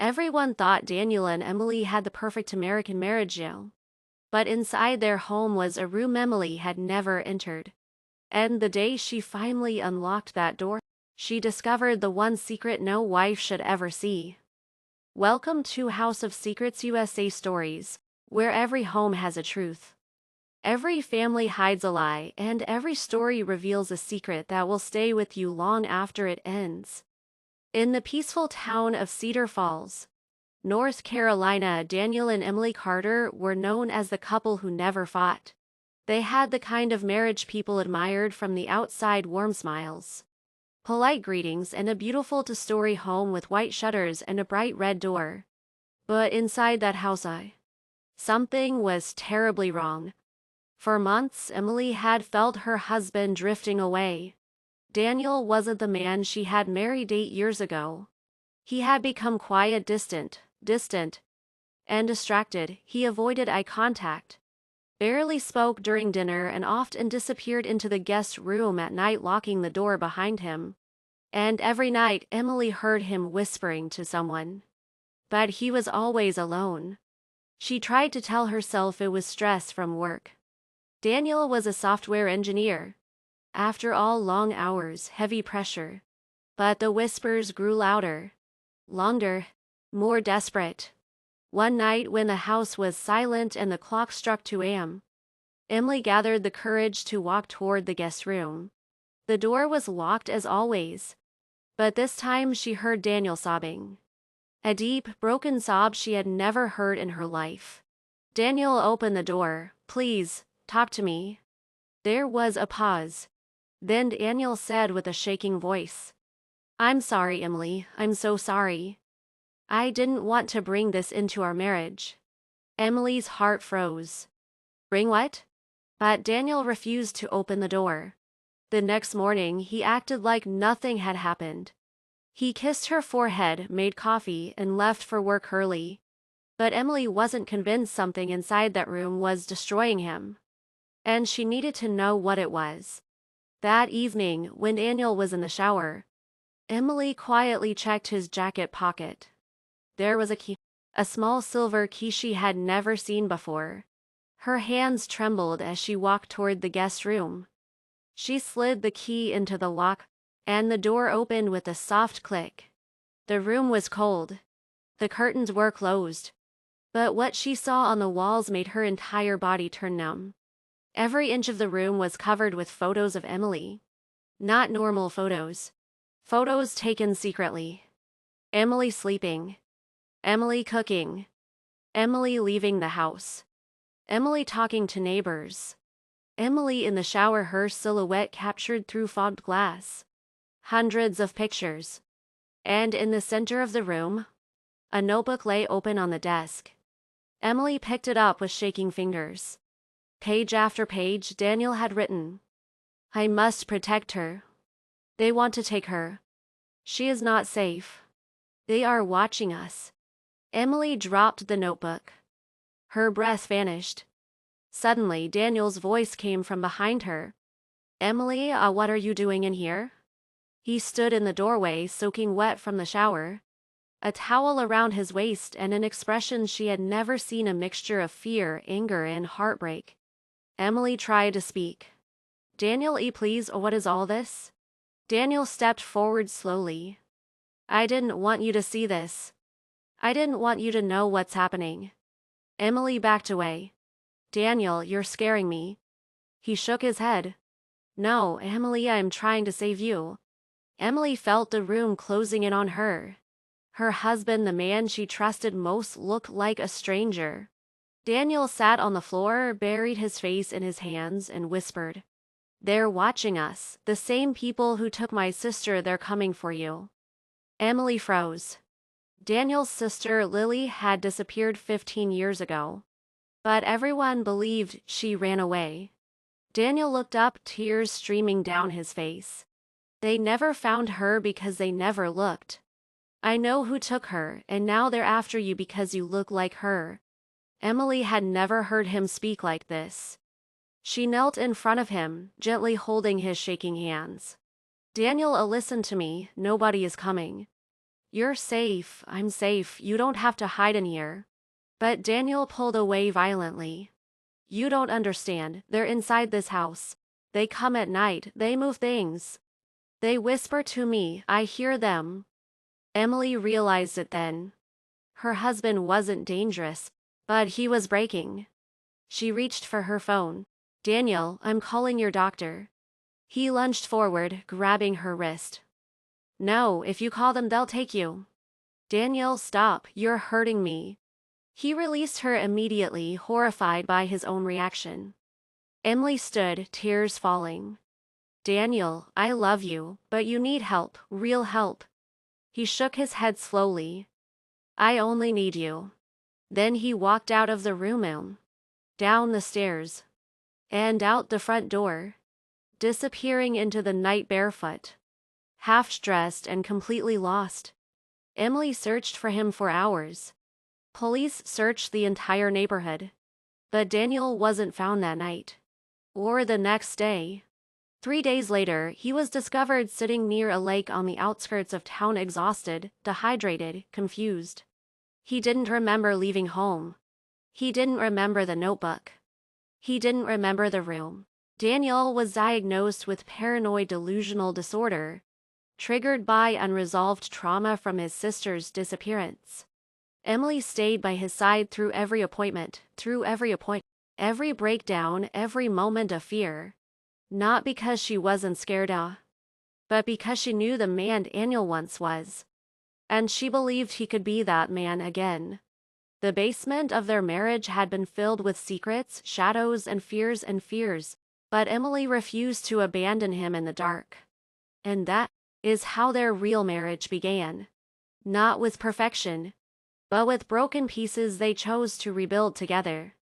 Everyone thought Daniel and Emily had the perfect American marriage, but inside their home was a room Emily had never entered. And the day she finally unlocked that door, she discovered the one secret no wife should ever see. Welcome to House of Secrets USA Stories, where every home has a truth. Every family hides a lie, and every story reveals a secret that will stay with you long after it ends. In the peaceful town of Cedar Falls, North Carolina, Daniel and Emily Carter were known as the couple who never fought. They had the kind of marriage people admired from the outside: warm smiles, polite greetings, and a beautiful two-story home with white shutters and a bright red door. But inside that house, something was terribly wrong. For months, Emily had felt her husband drifting away. Daniel wasn't the man she had married 8 years ago. He had become quiet, distant, and distracted. He avoided eye contact, barely spoke during dinner, and often disappeared into the guest room at night, locking the door behind him. And every night, Emily heard him whispering to someone. But he was always alone. She tried to tell herself it was stress from work. Daniel was a software engineer. After all, long hours, heavy pressure. But the whispers grew louder, longer, more desperate. One night, when the house was silent and the clock struck 2 a.m., Emily gathered the courage to walk toward the guest room. The door was locked as always, but this time she heard Daniel sobbing. A deep, broken sob she had never heard in her life. Daniel opened the door. "Please, talk to me." There was a pause. Then Daniel said with a shaking voice, "I'm sorry, Emily. I'm so sorry. I didn't want to bring this into our marriage." Emily's heart froze. "Bring what?" But Daniel refused to open the door. The next morning, he acted like nothing had happened. He kissed her forehead, made coffee, and left for work early. But Emily wasn't convinced something inside that room was destroying him. And she needed to know what it was. That evening, when Daniel was in the shower, Emily quietly checked his jacket pocket. There was a key, a small silver key she had never seen before. Her hands trembled as she walked toward the guest room. She slid the key into the lock, and the door opened with a soft click. The room was cold. The curtains were closed. But what she saw on the walls made her entire body turn numb. Every inch of the room was covered with photos of Emily. Not normal photos. Photos taken secretly. Emily sleeping. Emily cooking. Emily leaving the house. Emily talking to neighbors. Emily in the shower, her silhouette captured through fogged glass. Hundreds of pictures. And in the center of the room, a notebook lay open on the desk. Emily picked it up with shaking fingers. Page after page, Daniel had written, "I must protect her. They want to take her. She is not safe. They are watching us." Emily dropped the notebook. Her breath vanished. Suddenly, Daniel's voice came from behind her. "Emily, what are you doing in here?" He stood in the doorway, soaking wet from the shower, a towel around his waist, and an expression she had never seen, a mixture of fear, anger, and heartbreak. Emily tried to speak. "Daniel, please, what is all this?" Daniel stepped forward slowly. "I didn't want you to see this. I didn't want you to know what's happening." Emily backed away. "Daniel, you're scaring me." He shook his head. "No, Emily, I'm trying to save you." Emily felt the room closing in on her. Her husband, the man she trusted most, looked like a stranger. Daniel sat on the floor, buried his face in his hands, and whispered, "They're watching us. The same people who took my sister, they're coming for you." Emily froze. Daniel's sister, Lily, had disappeared 15 years ago. But everyone believed she ran away. Daniel looked up, tears streaming down his face. "They never found her because they never looked. I know who took her, and now they're after you because you look like her." Emily had never heard him speak like this. She knelt in front of him, gently holding his shaking hands. "Daniel, listen to me. Nobody is coming. You're safe, I'm safe, you don't have to hide in here. But Daniel pulled away violently. You don't understand, they're inside this house. They come at night, they move things. They whisper to me, I hear them. Emily realized it then. Her husband wasn't dangerous, but he was breaking. She reached for her phone. Daniel, I'm calling your doctor. He lunged forward, grabbing her wrist. No, if you call them, they'll take you. Daniel, stop, you're hurting me. He released her immediately, horrified by his own reaction. Emily stood, tears falling. Daniel, I love you, but you need help, real help. He shook his head slowly. I only need you. Then he walked out of the room, down the stairs, and out the front door, disappearing into the night barefoot, half-dressed and completely lost. Emily searched for him for hours. Police searched the entire neighborhood, but Daniel wasn't found that night, or the next day. 3 days later, he was discovered sitting near a lake on the outskirts of town, exhausted, dehydrated, confused. He didn't remember leaving home. He didn't remember the notebook. He didn't remember the room. Daniel was diagnosed with paranoid delusional disorder, triggered by unresolved trauma from his sister's disappearance. Emily stayed by his side through every appointment, every breakdown, every moment of fear. Not because she wasn't scared, but because she knew the man Daniel once was. And she believed he could be that man again. The basement of their marriage had been filled with secrets, shadows, and fears, but Emily refused to abandon him in the dark. And that is how their real marriage began. Not with perfection, but with broken pieces they chose to rebuild together.